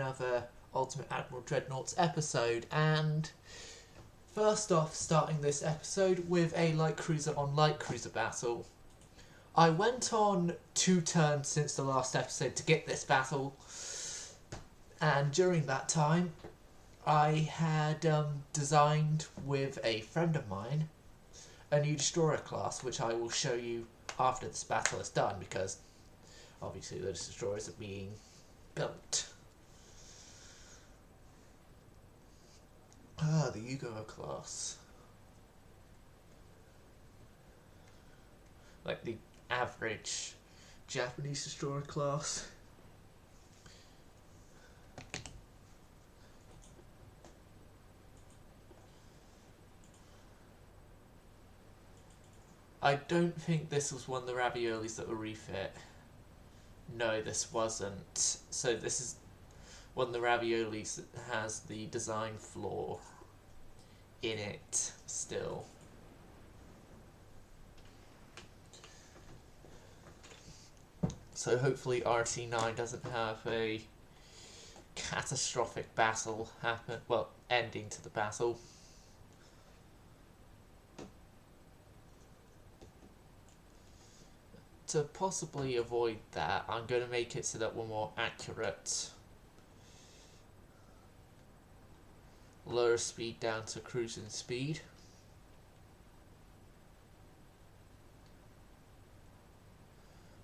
another Ultimate Admiral Dreadnoughts episode, and first off, starting this episode with a light cruiser on light cruiser battle. I went on 2 turns since the last episode to get this battle, and during that time I had designed with a friend of mine a new destroyer class, which I will show you after this battle is done, because obviously those destroyers are being built. The Yugo class. Like the average Japanese destroyer class. I don't think this was one of the raviolis that were refit. No, this wasn't. So this is one of the raviolis that has the design flaw in it still. So hopefully RT9 doesn't have a catastrophic battle happen, well, ending to the battle. To possibly avoid that, I'm going to make it so that we're more accurate. Lower speed down to cruising speed.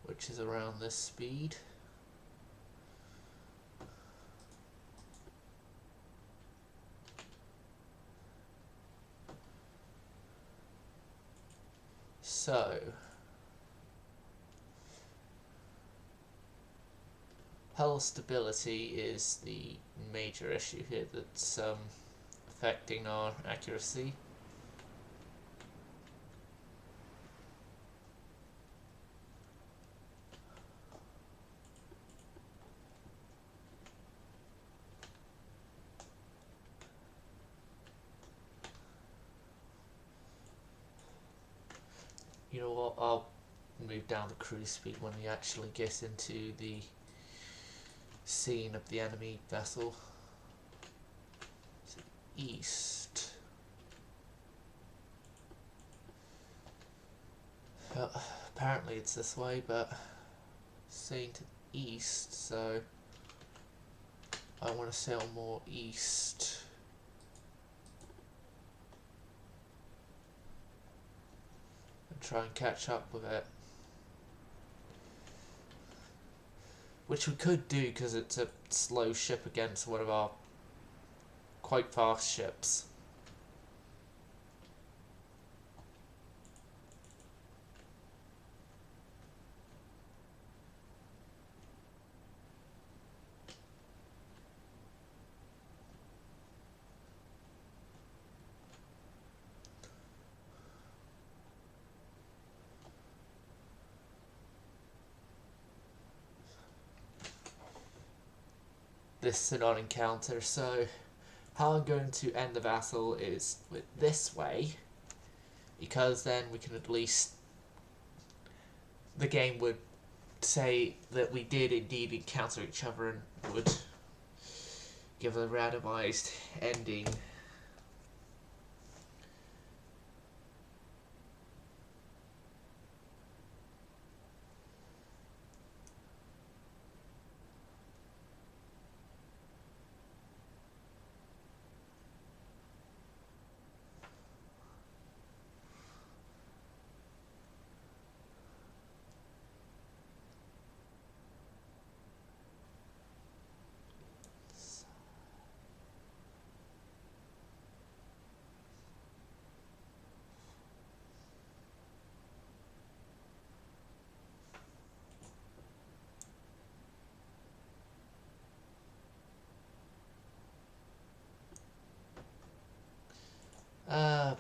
Which is around this speed. So hull stability is the major issue here that's affecting our accuracy. You know what, I'll move down the cruise speed when we actually get into the scene of the enemy vessel. So east. Apparently it's this way, but saying to the east, so I want to sail more east. And try and catch up with it. Which we could do because it's a slow ship against one of our quite fast ships. This is an encounter, so how I'm going to end the battle is with this way, because then we can at least, the game would say that we did indeed encounter each other and would give a randomized ending.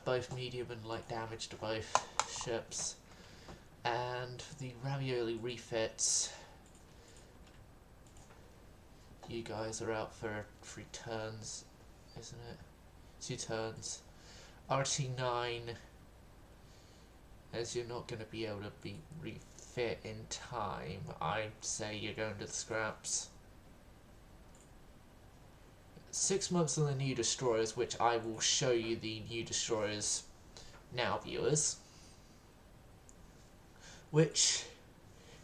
Both medium and light damage to both ships. And the ravioli refits. You guys are out for 3 turns, isn't it? 2 turns. RT9, as you're not going to be able to be refit in time, I'd say you're going to the scraps. 6 months on the new destroyers, which I will show you the new destroyers now, viewers. Which,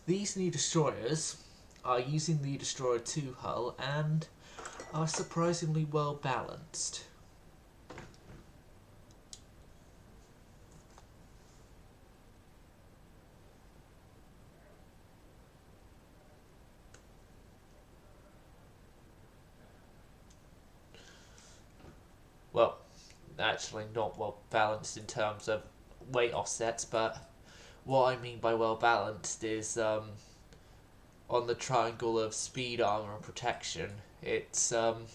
these new destroyers are using the Destroyer 2 hull and are surprisingly well balanced. Well, actually not well balanced in terms of weight offsets, but what I mean by well balanced is on the triangle of speed, armor, and protection. It's well,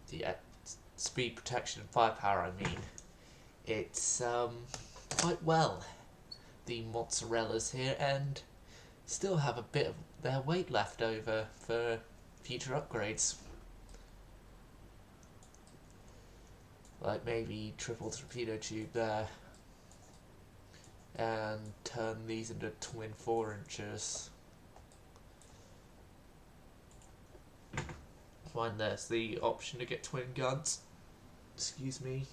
yeah, speed, protection, and firepower. I mean, it's quite well. The mozzarellas here, and still have a bit of their weight left over for future upgrades. Like maybe triple torpedo tube there. And turn these into twin 4-inchers. Fine, there's the option to get twin guns. Excuse me.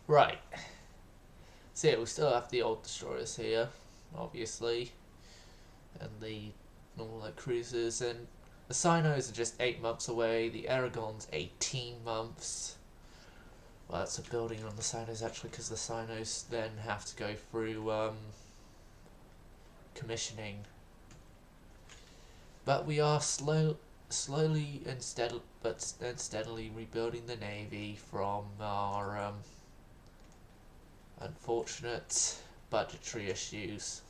Right. So yeah, we still have the old destroyers here, obviously, and the normal light cruisers, and the Sinos are just 8 months away, the Aragon's 18 months. Well, that's a building on the Sinos actually, because the Sinos then have to go through commissioning. But we are slowly and steadily rebuilding the Navy from our unfortunate budgetary issues.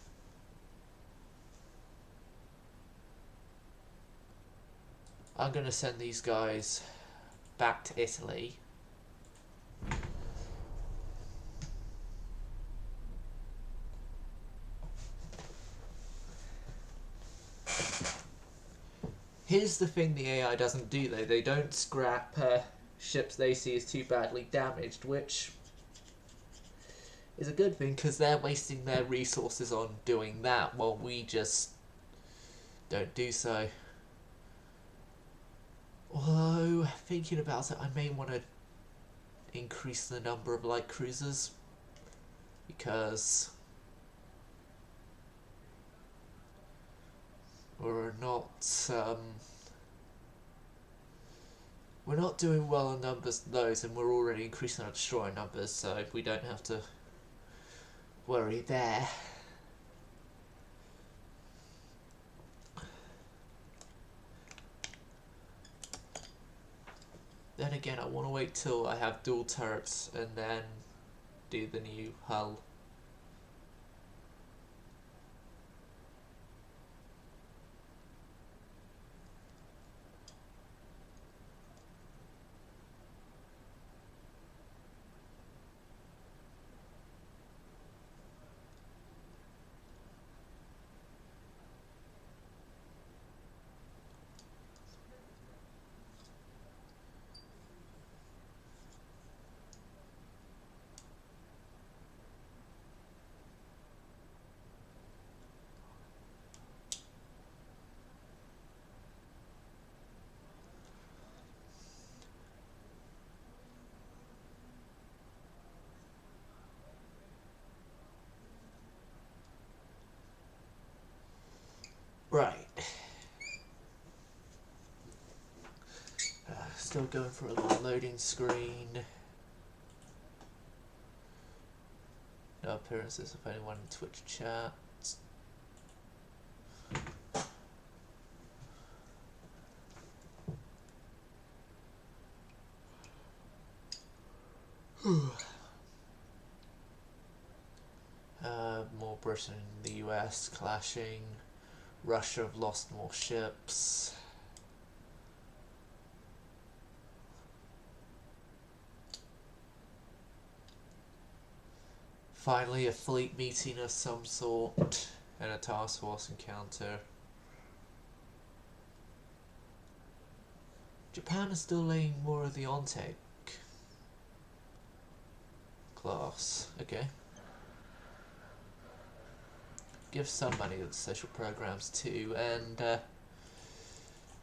I'm going to send these guys back to Italy. Here's the thing the AI doesn't do though, they don't scrap ships they see as too badly damaged, which is a good thing because they're wasting their resources on doing that while we just don't do so. Although, thinking about it, I may want to increase the number of light cruisers because we're not doing well on numbers of those, and we're already increasing our destroyer numbers, so we don't have to worry there. Then again, I want to wait till I have dual turrets and then do the new hull. Right. Still going for a little loading screen. No appearances of anyone in Twitch chat. Britain and the US clashing. Russia have lost more ships. Finally, a fleet meeting of some sort and a task force encounter. Japan is still laying more of the on-take class. Okay. Give some money to the social programs too, and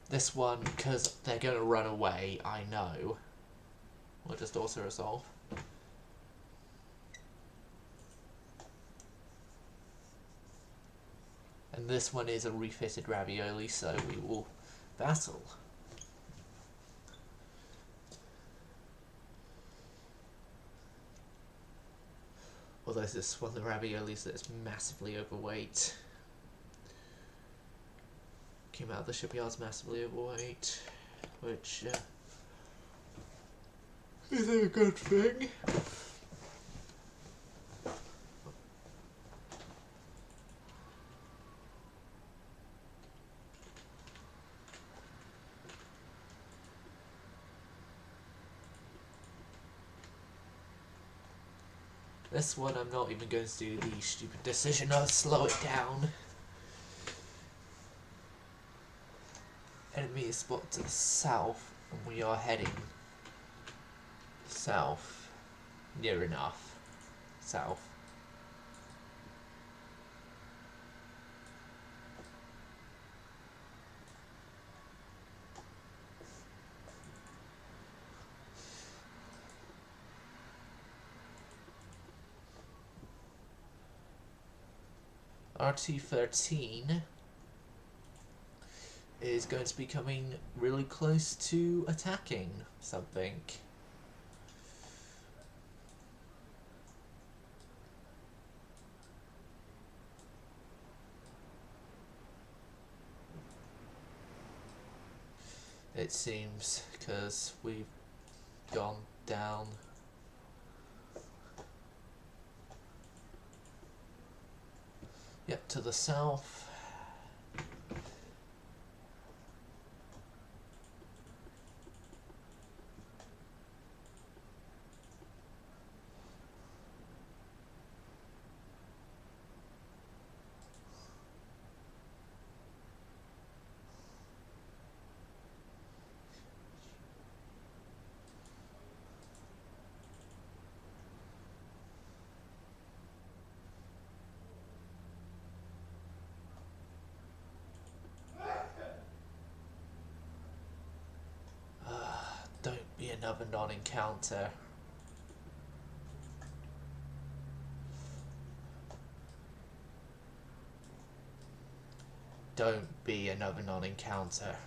this one, because they're going to run away, I know. We'll just also resolve. And this one is a refitted ravioli, so we will vassal. Although this is one of the raviolis that's massively overweight. Came out of the shipyards massively overweight, which is a good thing. This one I'm not even going to do the stupid decision of slow it down. Enemy is spotted to the south, and we are heading south. Near enough. South. RT-13 is going to be coming really close to attacking something. It seems, because we've gone down. Yep, to the south. Don't be another non-encounter. Don't be another non-encounter.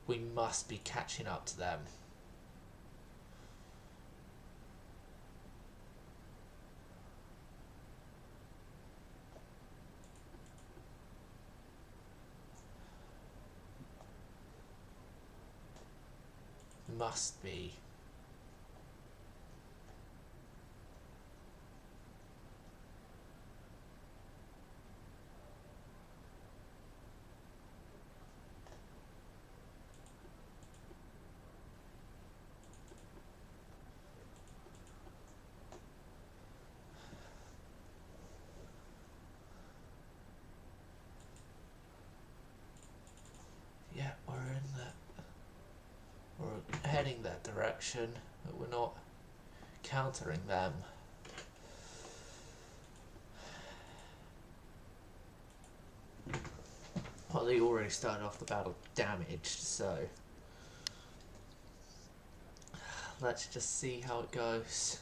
We must be catching up to them. Must be. Yeah, we're in that. We're heading that direction, but we're not countering them. Well, they already started off the battle damaged, so let's just see how it goes.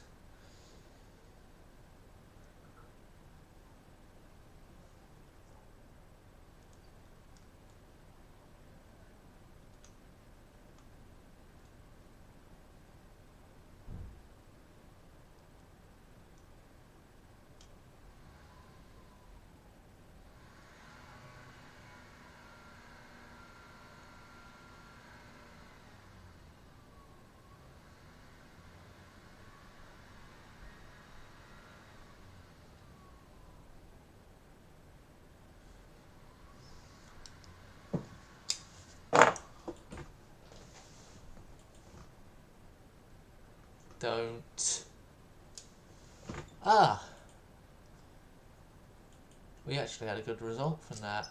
don't. Ah! We actually had a good result from that.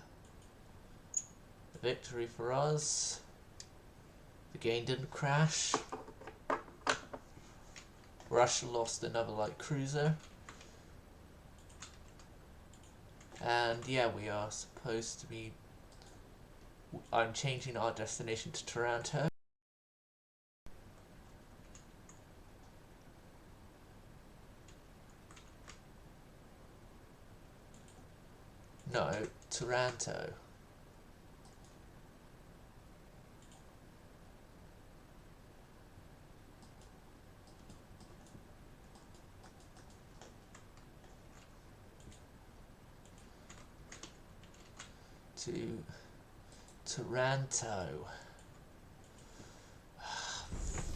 A victory for us. The game didn't crash. Russia lost another light cruiser. And yeah, we are supposed to be... I'm changing our destination to Toronto. No, Toronto. To Toronto.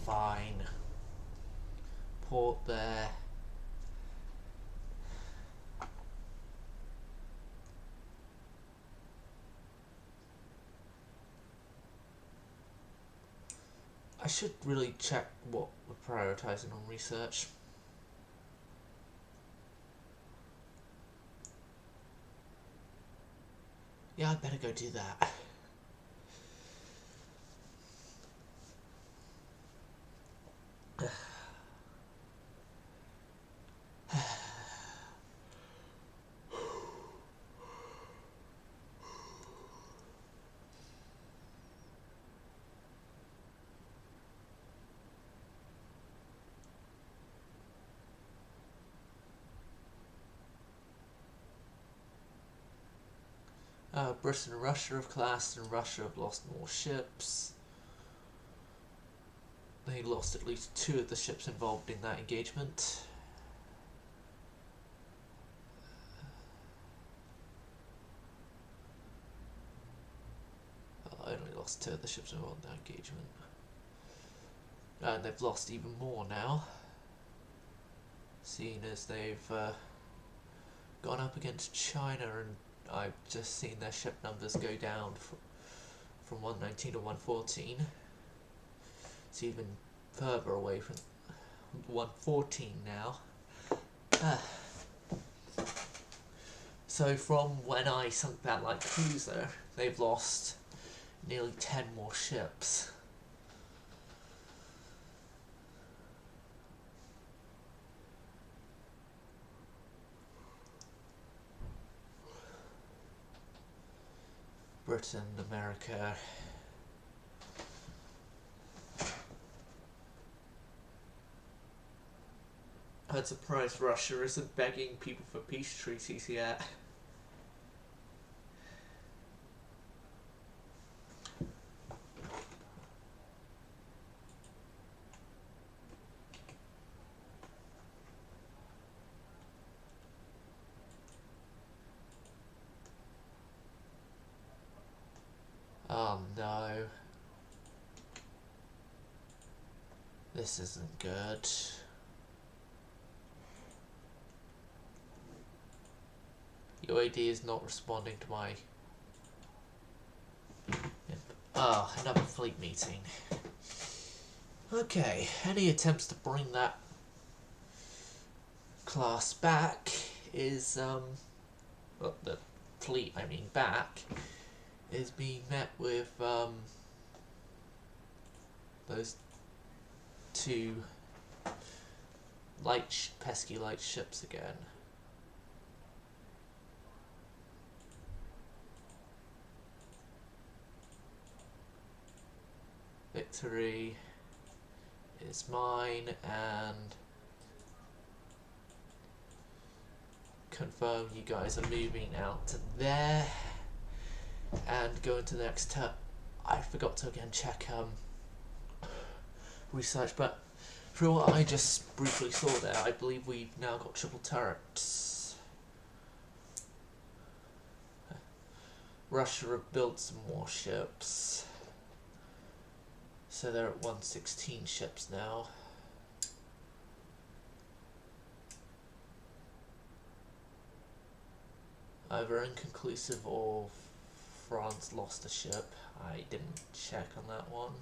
Fine. Port there. I should really check what we're prioritising on research. Yeah, I'd better go do that. Britain and Russia have clashed, and Russia have lost more ships. They lost at least 2 of the ships involved in that engagement. I only lost 2 of the ships involved in that engagement. And they've lost even more now, seeing as they've gone up against China, and I've just seen their ship numbers go down from 119 to 114. It's even further away from 114 now. So from when I sunk that light cruiser, they've lost nearly 10 more ships. Britain, America. I'm surprised Russia isn't begging people for peace treaties yet. Oh no. This isn't good. UAD is not responding to my... Ah, another fleet meeting. Okay, any attempts to bring that class back is, well, the fleet, I mean, back, is being met with, those 2 pesky light ships again. Victory is mine, and confirm you guys are moving out to there and going to the next turn. I forgot to again check research, but for what I just briefly saw there, I believe we've now got triple turrets. Russia have built some more ships, so they're at 116 ships now. Either inconclusive or France lost a ship. I didn't check on that one.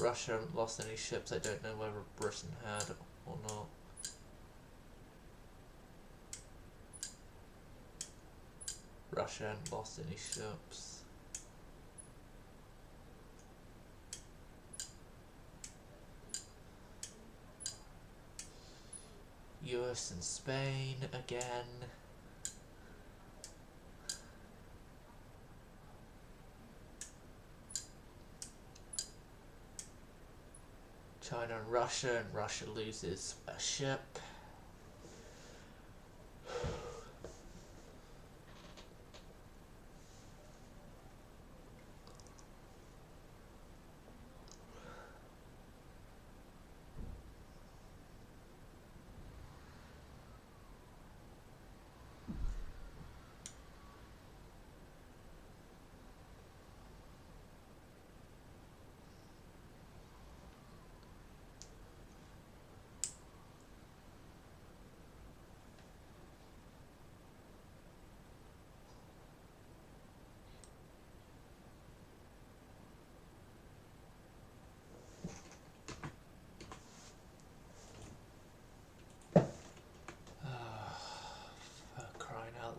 Russia haven't lost any ships. I don't know whether Britain had or not. Russia hadn't lost any ships. US and Spain again. China and Russia loses a ship.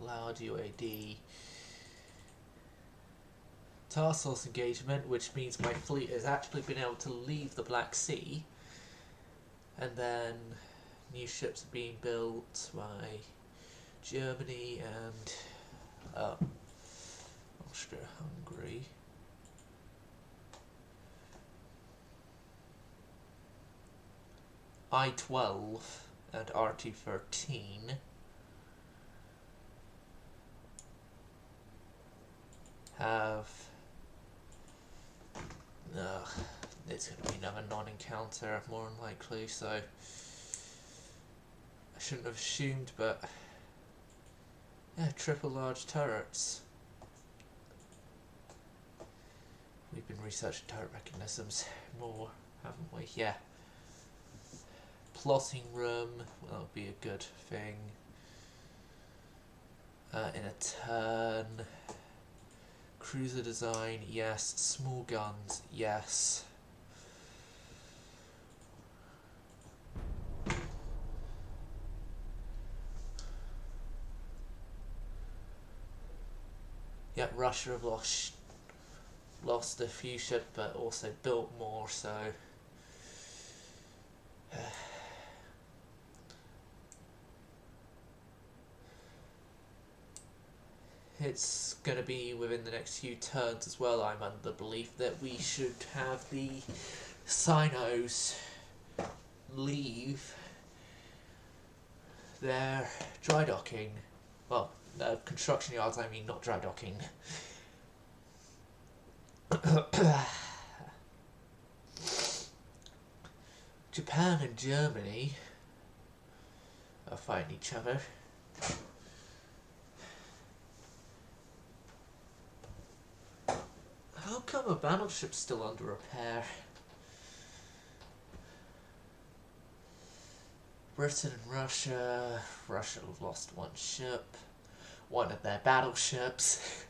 Loud UAD. Task force engagement, which means my fleet has actually been able to leave the Black Sea, and then new ships are being built by Germany and Austria-Hungary. I-12 and RT-13 have it's going to be another non-encounter more than likely, so I shouldn't have assumed, but yeah, triple large turrets. We've been researching turret mechanisms more, haven't we? Yeah. Plotting room, well, that would be a good thing. In a turn. Cruiser design, yes. Small guns, yes. Yep, Russia have lost a few ships, but also built more, so it's going to be within the next few turns as well. I'm under the belief that we should have the Sinos leave their dry docking. Well, construction yards, I mean, not dry docking. Japan and Germany are fighting each other. How come a battleship's still under repair? Britain and Russia. Russia have lost one ship. One of their battleships.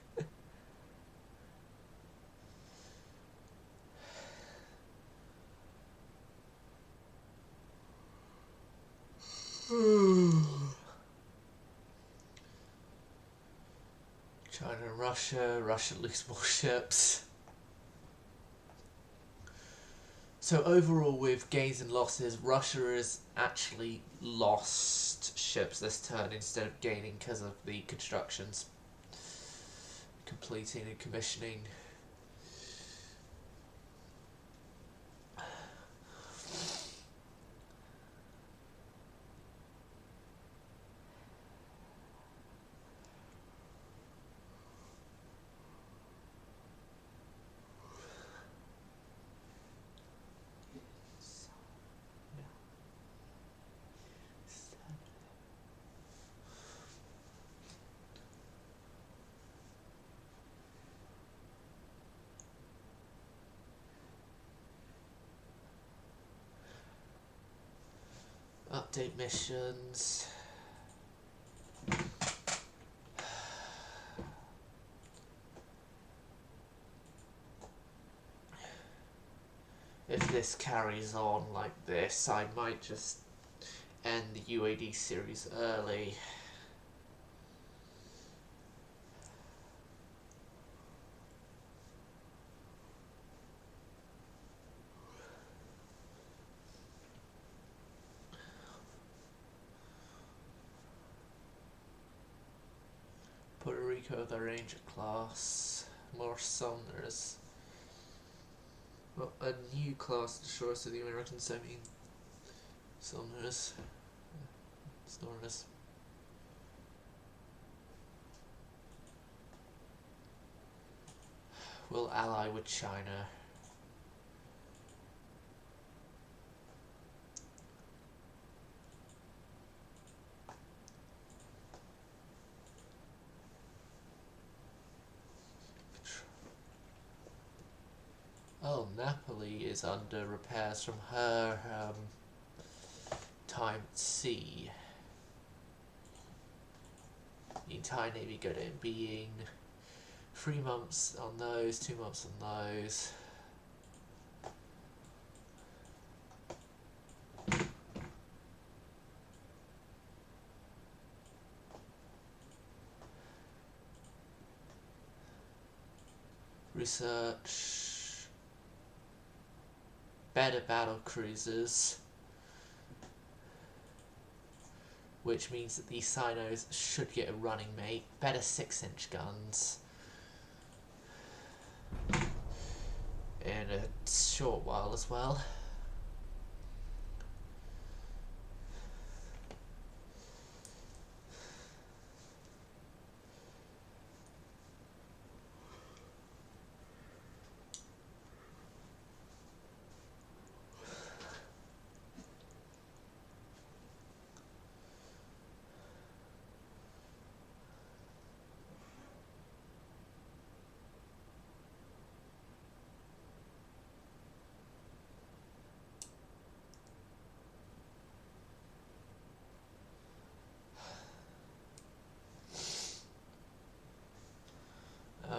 China and Russia lose more ships. So overall, with gains and losses, Russia has actually lost ships this turn instead of gaining because of the constructions completing and commissioning. Update missions. if this carries on like this, I might just end the UAD series early. Puerto Rico, the Ranger class, more Sumners. Well, a new class destroys to the Americans, I mean, Sumners. Snorners. Will ally with China. Oh, Napoli is under repairs from her time at sea. The entire Navy go to being 3 months on those, 2 months on those. Research. Better battle cruisers. Which means that these Sinos should get a running mate. Better 6-inch guns. In a short while as well.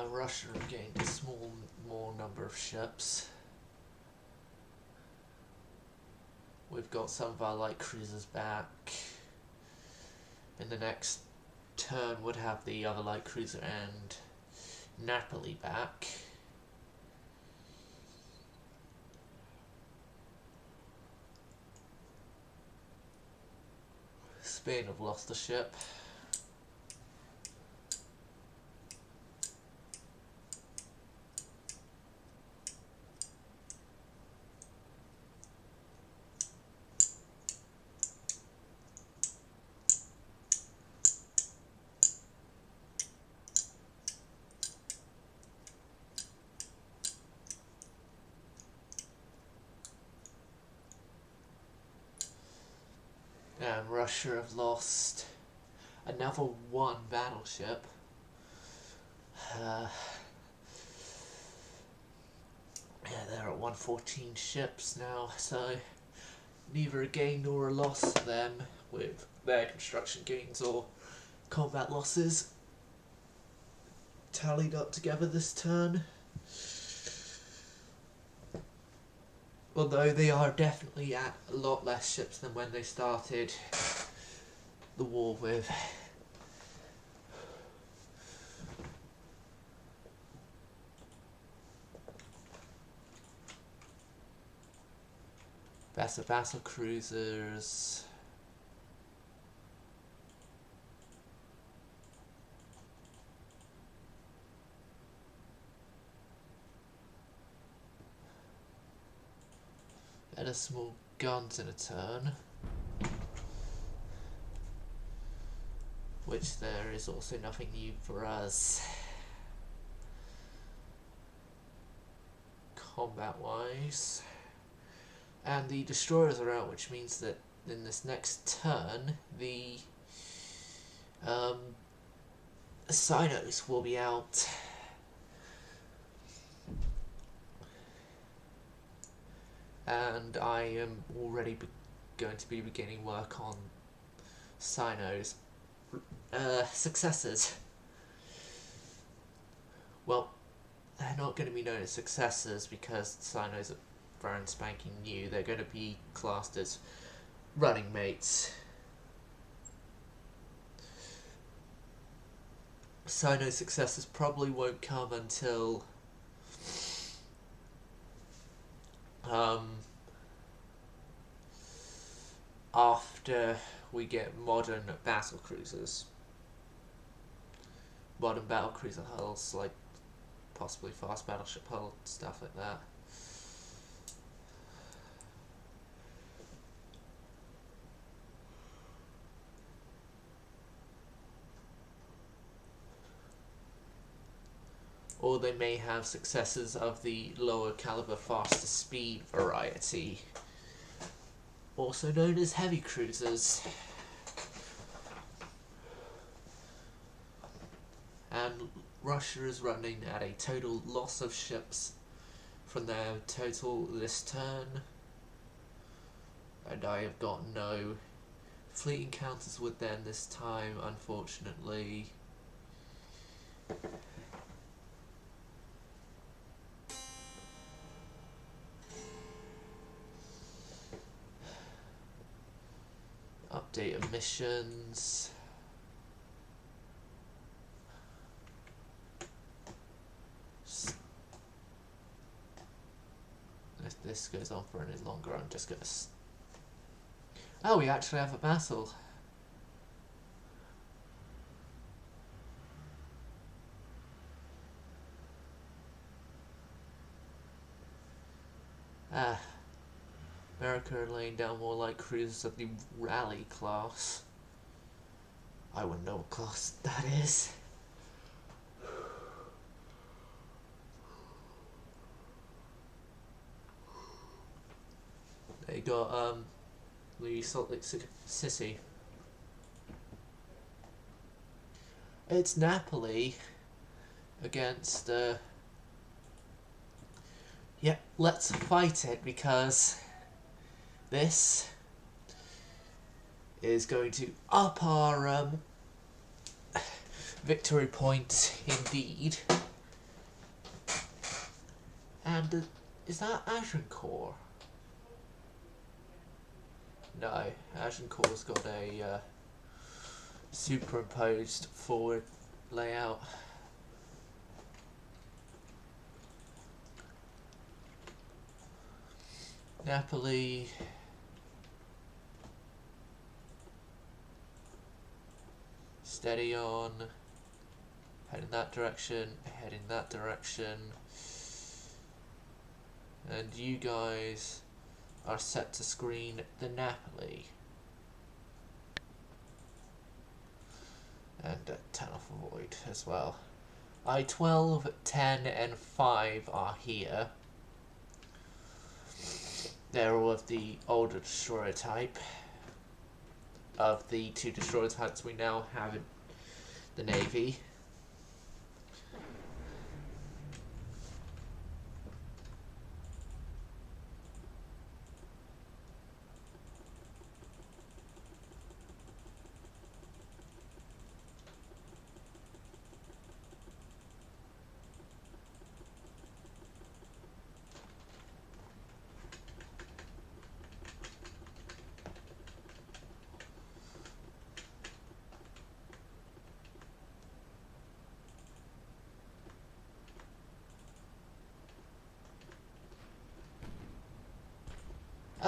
Russia have gained a more number of ships. We've got some of our light cruisers back. In the next turn would have the other light cruiser and Napoli back. Spain have lost a ship. And Russia have lost another 1 battleship. Yeah, they're at 114 ships now, so neither a gain nor a loss for them with their construction gains or combat losses tallied up together this turn. Although they are definitely at a lot less ships than when they started the war with. Battle cruisers. Better small guns in a turn. Which there is also nothing new for us. Combat wise. And the destroyers are out, which means that in this next turn, the Sinos will be out. And I am already going to be beginning work on Sinos. Successors. Well, they're not going to be known as successors because Sinos brand spanking new. They're going to be classed as running mates. So no successors probably won't come until after we get modern battle cruisers. Modern battle cruiser hulls, like possibly fast battleship hull, stuff like that. Or they may have successors of the lower caliber, faster speed variety, also known as heavy cruisers. And Russia is running at a total loss of ships from their total this turn, and I have got no fleet encounters with them this time, unfortunately. Update of missions. If this goes on for any longer, I'm just gonna... Oh, we actually have a battle. America are laying down more light cruisers of the rally class. I wouldn't know what class that is. They got the Salt Lake City. It's Napoli against yeah, let's fight it, because this is going to up our victory point indeed. And is that Agincourt? No, Agincourt's got a superimposed forward layout. Napoli. Steady on. Head in that direction, head in that direction. And you guys are set to screen the Napoli. And 10 off avoid as well. I-12, 10 and 5 are here. They're all of the older destroyer type. Of the two destroyer types we now have in the Navy.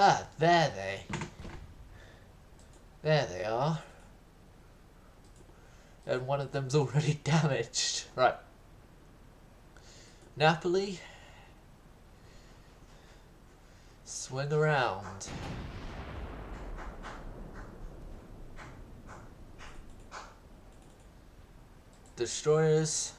Ah, there they are. And one of them's already damaged. Right. Napoli. Swing around. Destroyers.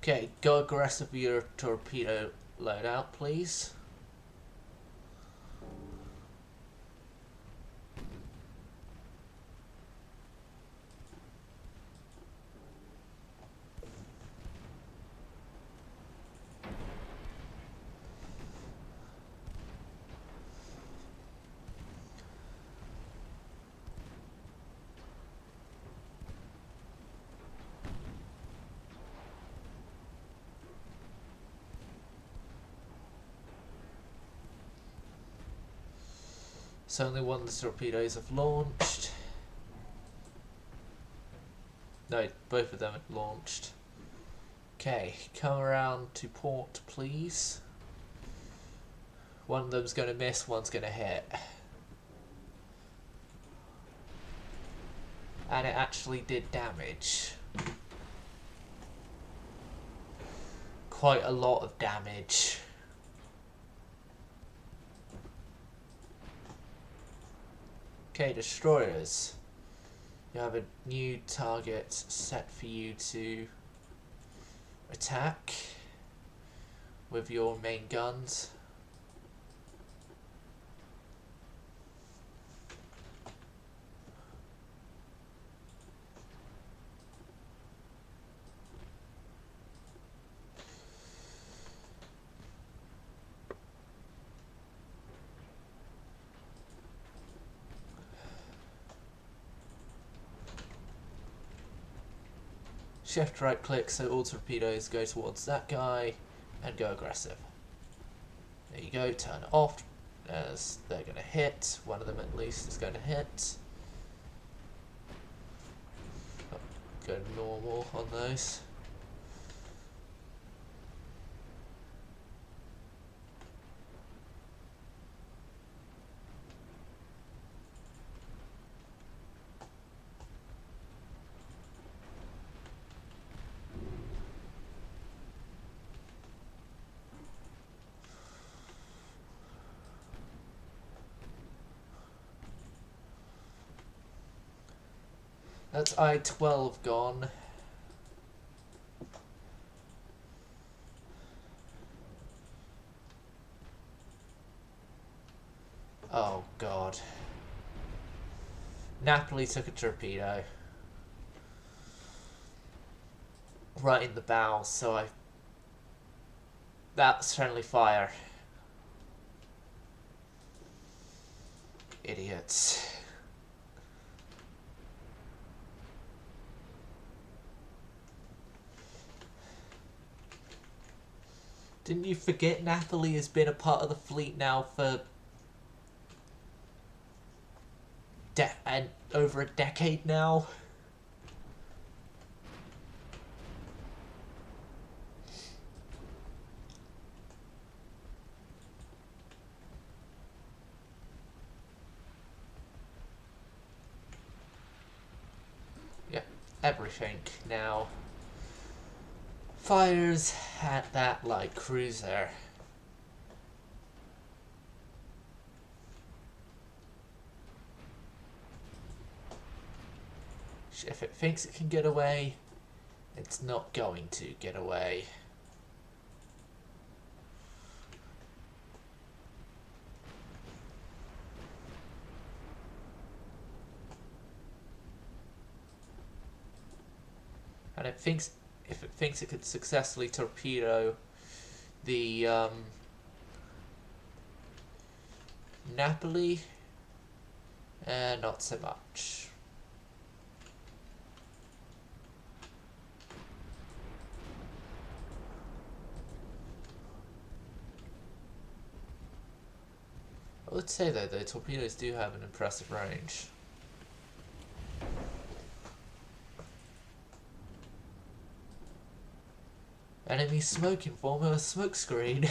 Okay, go aggressive with your torpedo loadout, please. So only one of the torpedoes have launched. No, both of them have launched. Okay, come around to port, please. One of them's going to miss, one's going to hit. And it actually did damage. Quite a lot of damage. Okay, destroyers. You have a new target set for you to attack with your main guns. Shift right click so all torpedoes go towards that guy and go aggressive. There you go, turn it off as they're going to hit. One of them at least is going to hit. Oh, go normal on those. That's I-12 gone. Oh god. Napoli took a torpedo. Right in the bow, so that's friendly fire. Idiots. Didn't you forget Napoli has been a part of the fleet now for over a decade now? Yeah, everything now fires at that light cruiser. If it thinks it can get away, it's not going to get away. And if it thinks it could successfully torpedo the Napoli, not so much. I would say though, the torpedoes do have an impressive range. Enemy smoke in form of a smoke screen.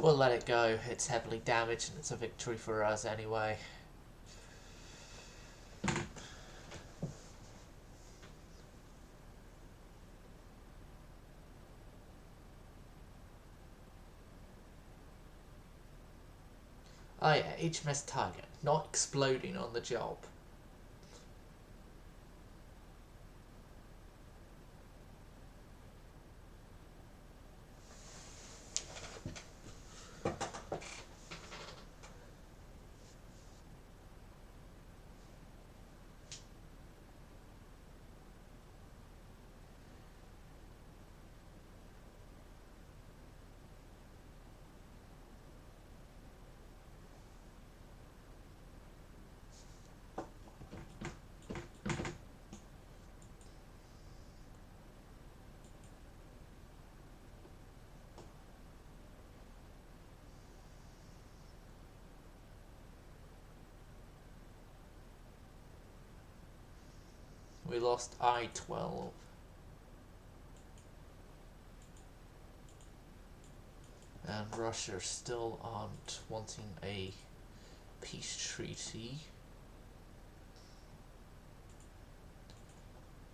We'll let it go. It's heavily damaged and it's a victory for us anyway. Oh yeah, HMS Tiger, not exploding on the job. We lost I-12. And Russia still aren't wanting a peace treaty,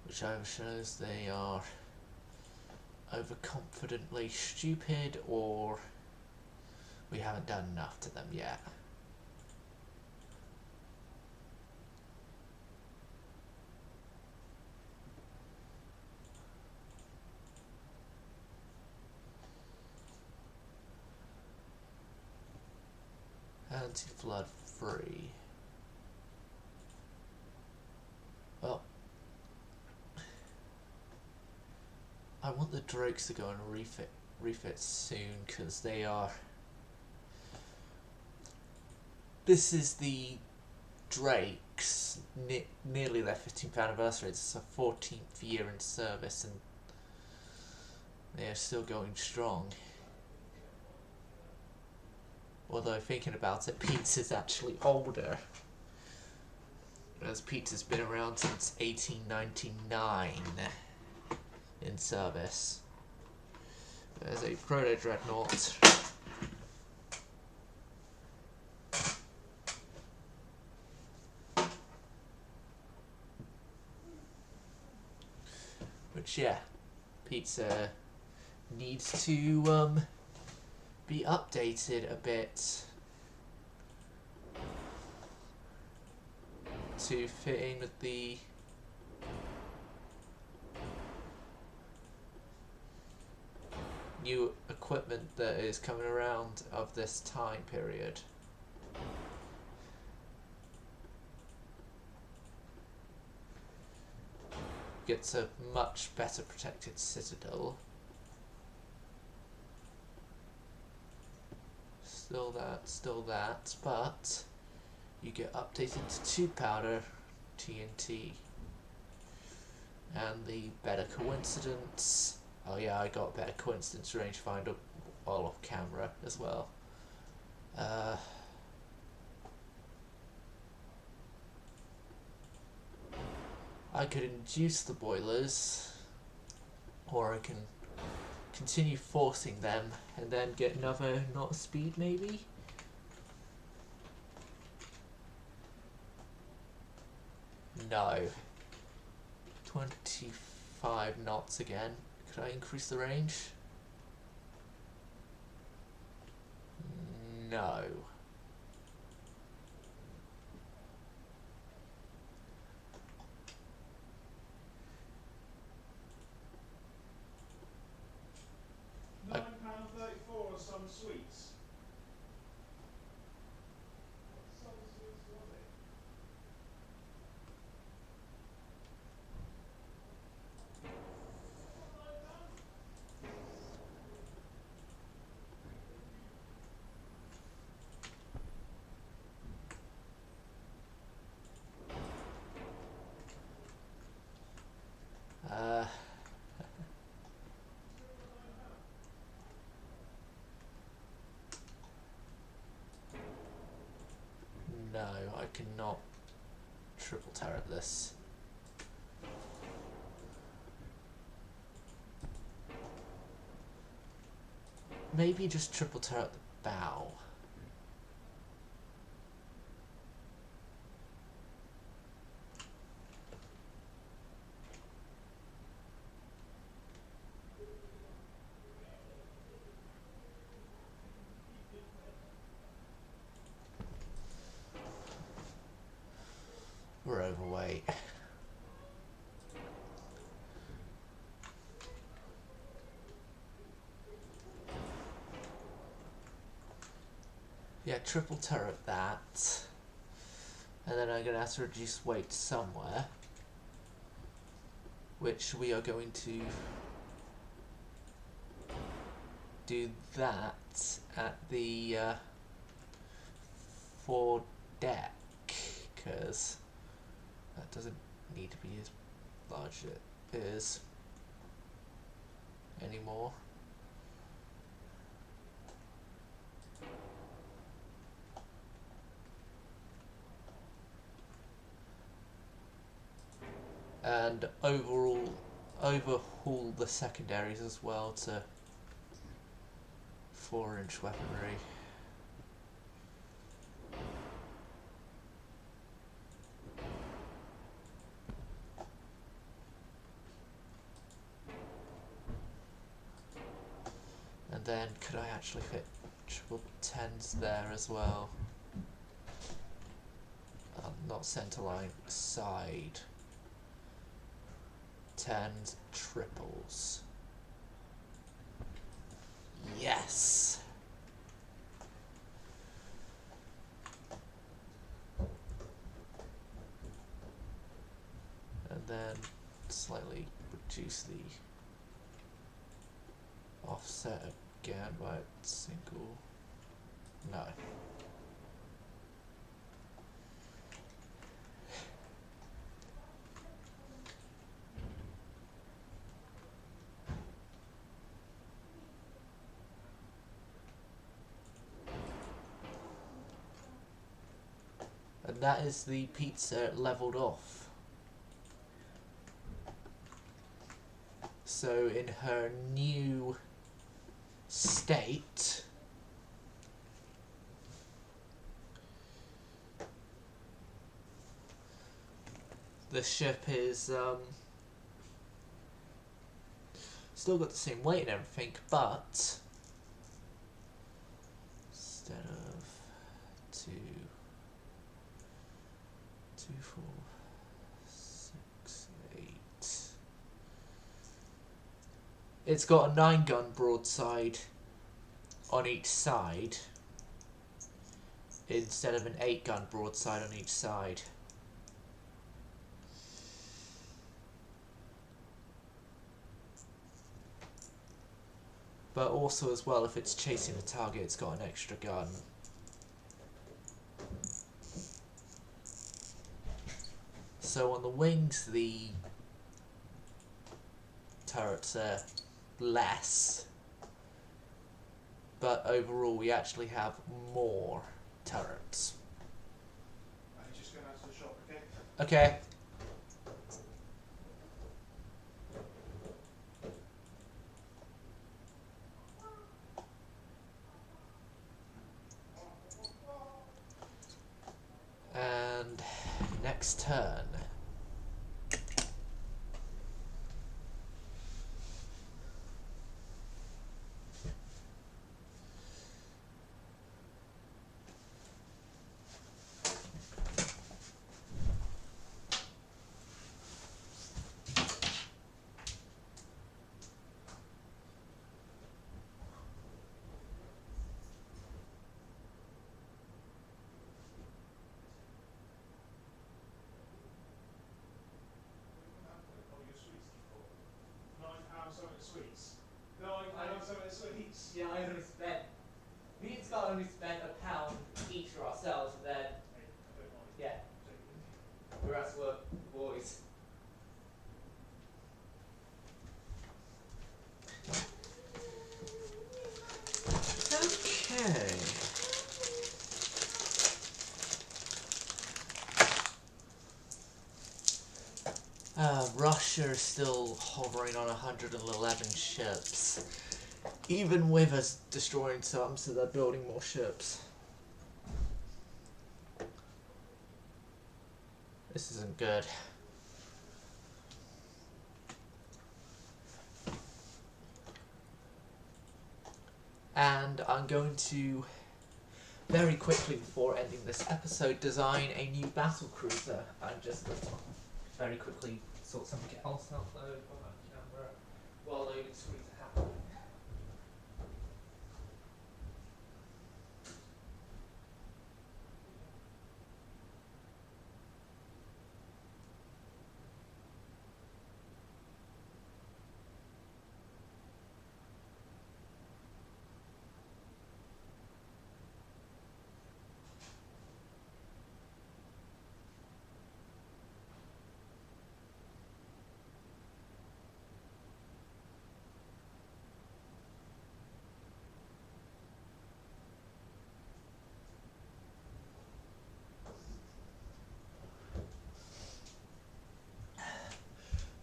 which either shows they are overconfidently stupid or we haven't done enough to them yet. Anti-flood free. Well, I want the Drakes to go and refit soon, because they are... This is the Drakes, nearly their 15th anniversary. It's a 14th year in service and they are still going strong. Although thinking about it, Pete's is actually older, as Pete's has been around since 1899 in service. There's a proto-dreadnought. Which, yeah, Pete's needs to be updated a bit to fit in with the new equipment that is coming around of this time period. Gets a much better protected citadel. Still that, but you get updated to 2 powder TNT. And the better coincidence. Oh yeah, I got better coincidence rangefinder all off camera as well. I could induce the boilers, or I can continue forcing them and then get another knot of speed maybe? No. 25 knots again. Could I increase the range? No. £9.34 or some sweets. What some sweets was it? No, I cannot triple turret this. Maybe just triple turret the bow. Yeah, triple turret that. And then I'm going to have to reduce weight somewhere. Which we are going to do that at the fore deck, because that doesn't need to be as large as it is anymore. And overhaul the secondaries as well to 4-inch weaponry. And then could I actually fit triple 10s there as well? Not centerline, side. 10s, triples. Yes! And then slightly reduce the offset again by single. No. And that is the pizza leveled off. So in her new state, the ship is still got the same weight and everything, but instead of 2, 4, 6, 8, it's got a 9-gun broadside on each side instead of an 8-gun broadside on each side. But also as well, if it's chasing a target, it's got an extra gun. So on the wings, the turrets are less, but overall we actually have more turrets. I'm just going out to the shop, okay? Okay. And next turn. Oh, your sweets before. £9 something sweets. £9 something sweets. Yeah, I only spent. Me and Scott only spent £1 each for ourselves, and then Hey, I don't mind. yeah, Take it easy. the rest were boys. Okay. Russia is still hovering on 111 ships, even with us destroying some, so they're building more ships. This isn't good. And I'm going to, very quickly before ending this episode, design a new battle cruiser. I'm just going to very quickly sort something else out though on my camera while loading screens are happening.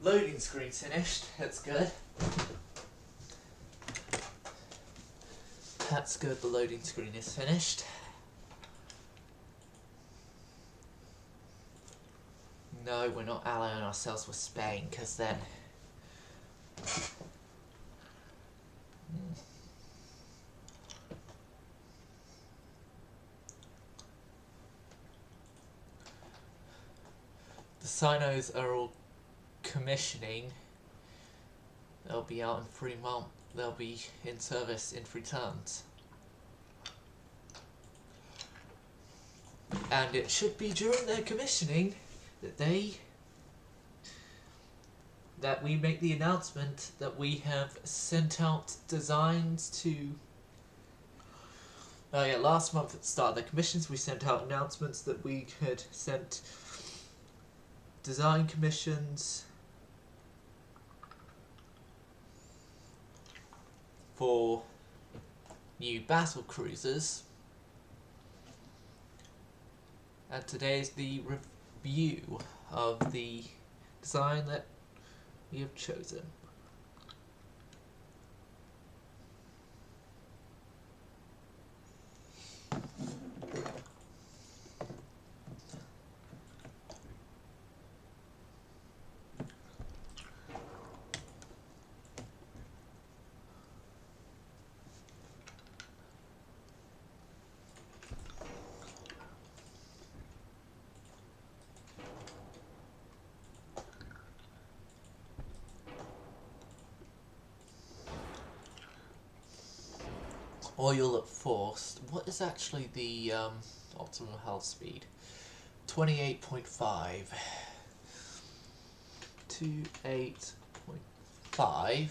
Loading screen's finished. That's good. That's good. The loading screen is finished. No, we're not allying ourselves with Spain, because then... The Sinos are all commissioning. They'll be out in 3 months. They'll be in service in 3 turns. And it should be during their commissioning that we make the announcement that we have sent out designs to... last month at the start of the commissions we sent out announcements that we had sent design commissions for new battle cruisers. And today is the review of the design that we have chosen. Oil at forced. What is actually the optimal hull speed? 28.5 to 8.5.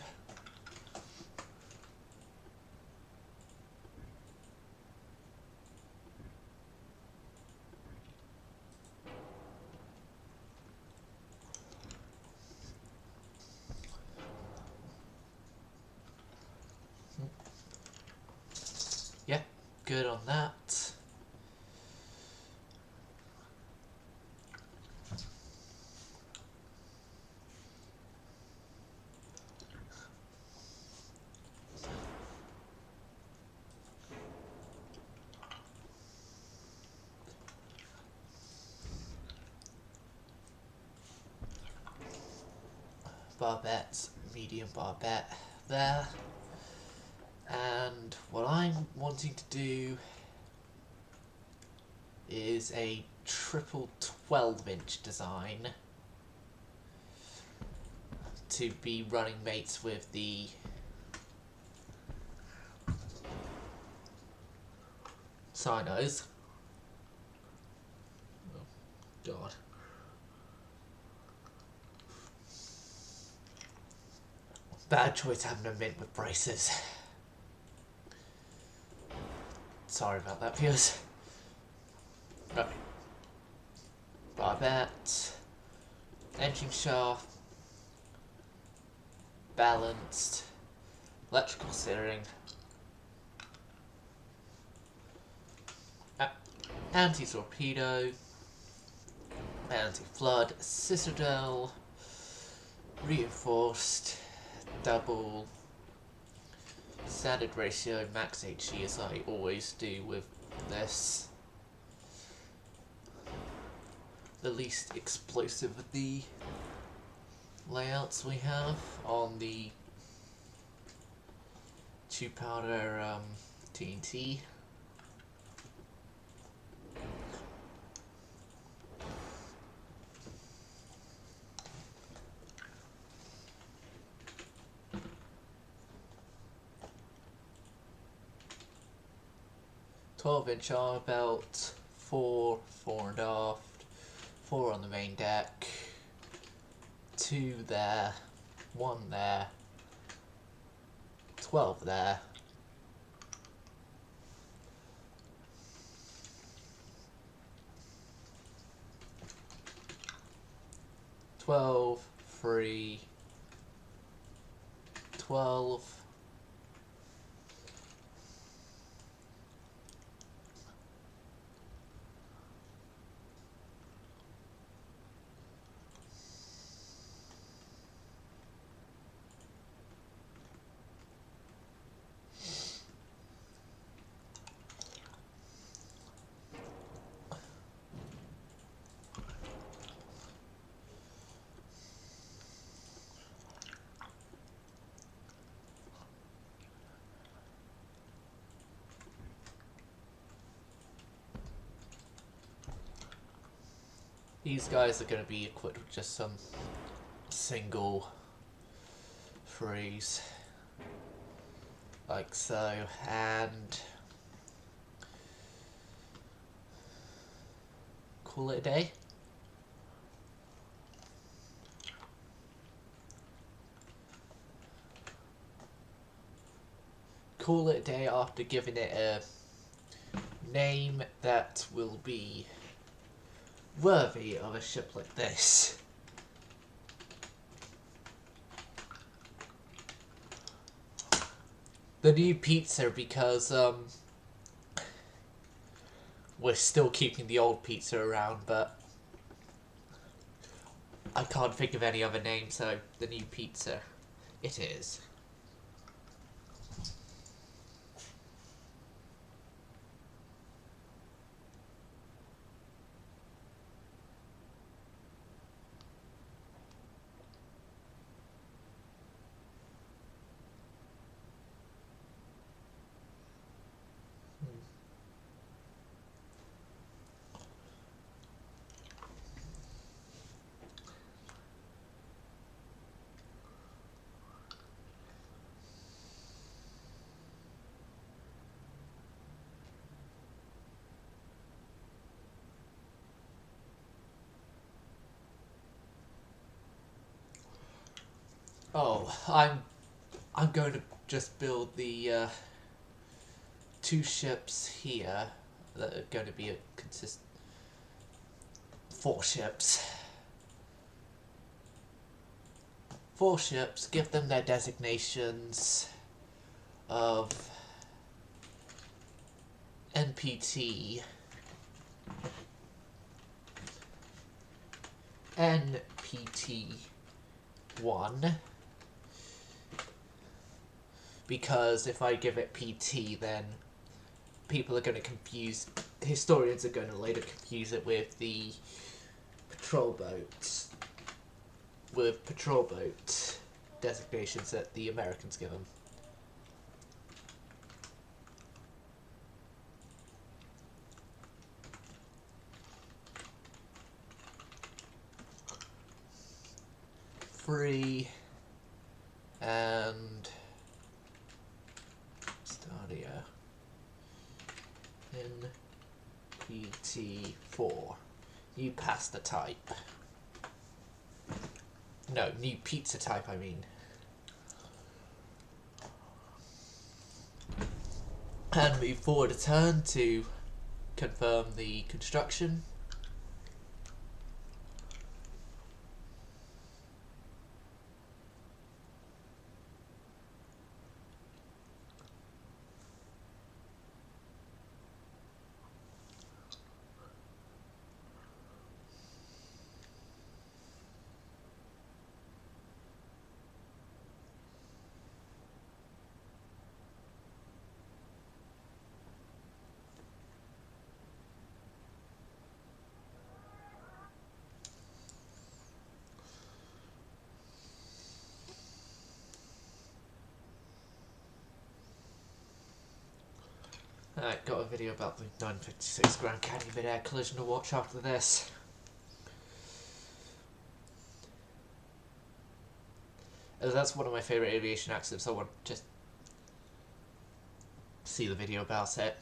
Yeah, good on that. Barbette, medium barbette there. And what I'm wanting to do is a triple 12-inch design to be running mates with the Sinos. Oh, God. Bad choice having a mint with braces. Sorry about that, viewers. Right. Barbette. Engine shaft. Balanced. Electrical steering. Anti-torpedo. Anti-flood. Citadel. Reinforced. Double. Standard ratio, max HE, as I always do with this. The least explosive of the layouts we have on the 2-powder TNT. "12-inch armor belt, 4 and aft, 4 on the main deck, 2 there, 1 there, 12 there, 12, 3, 12, These guys are going to be equipped with just some single freeze, like so, and call it a day. Call it a day after giving it a name that will be worthy of a ship like this. The new pizza, because we're still keeping the old pizza around, but I can't think of any other name, so the new pizza it is. Oh, I'm going to just build the 2 ships here that are going to be 4 ships. 4 ships, give them their designations of NPT, NPT-1, because if I give it PT, then people are going to confuse, historians are going to later confuse it with the patrol boats, with patrol boat designations that the Americans give them. Free and Stadia NPT4. New pasta type. No, new pizza type, I mean. And move forward a turn to confirm the construction. Alright, got a video about the 1956 Grand Canyon mid-air collision to watch after this. As that's one of my favourite aviation accidents, I want to just see the video about it.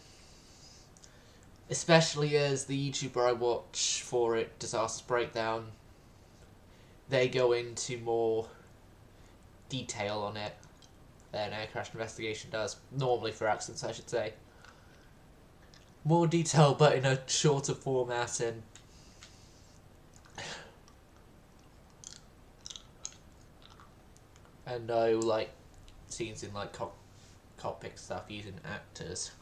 Especially as the YouTuber I watch for it, Disaster Breakdown, they go into more detail on it than Air Crash Investigation does. Normally for accidents, I should say. More detail, but in a shorter format, and no like scenes in like cockpit stuff using actors.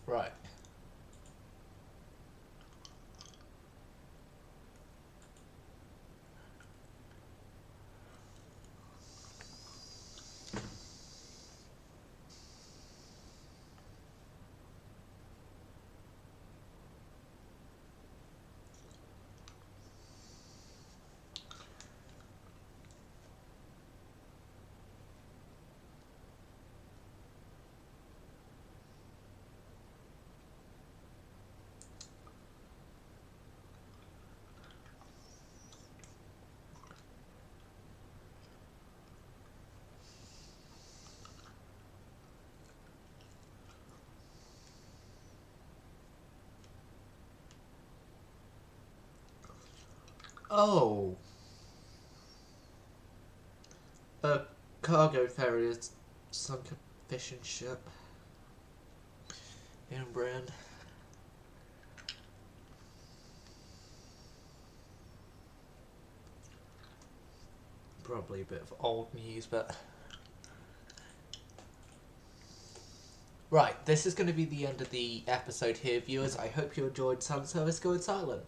Right. Oh. A cargo ferry has sunk a fishing ship. Inbrand. Probably a bit of old news, but... Right, this is going to be the end of the episode here, viewers. I hope you enjoyed Sun Service Going Silent.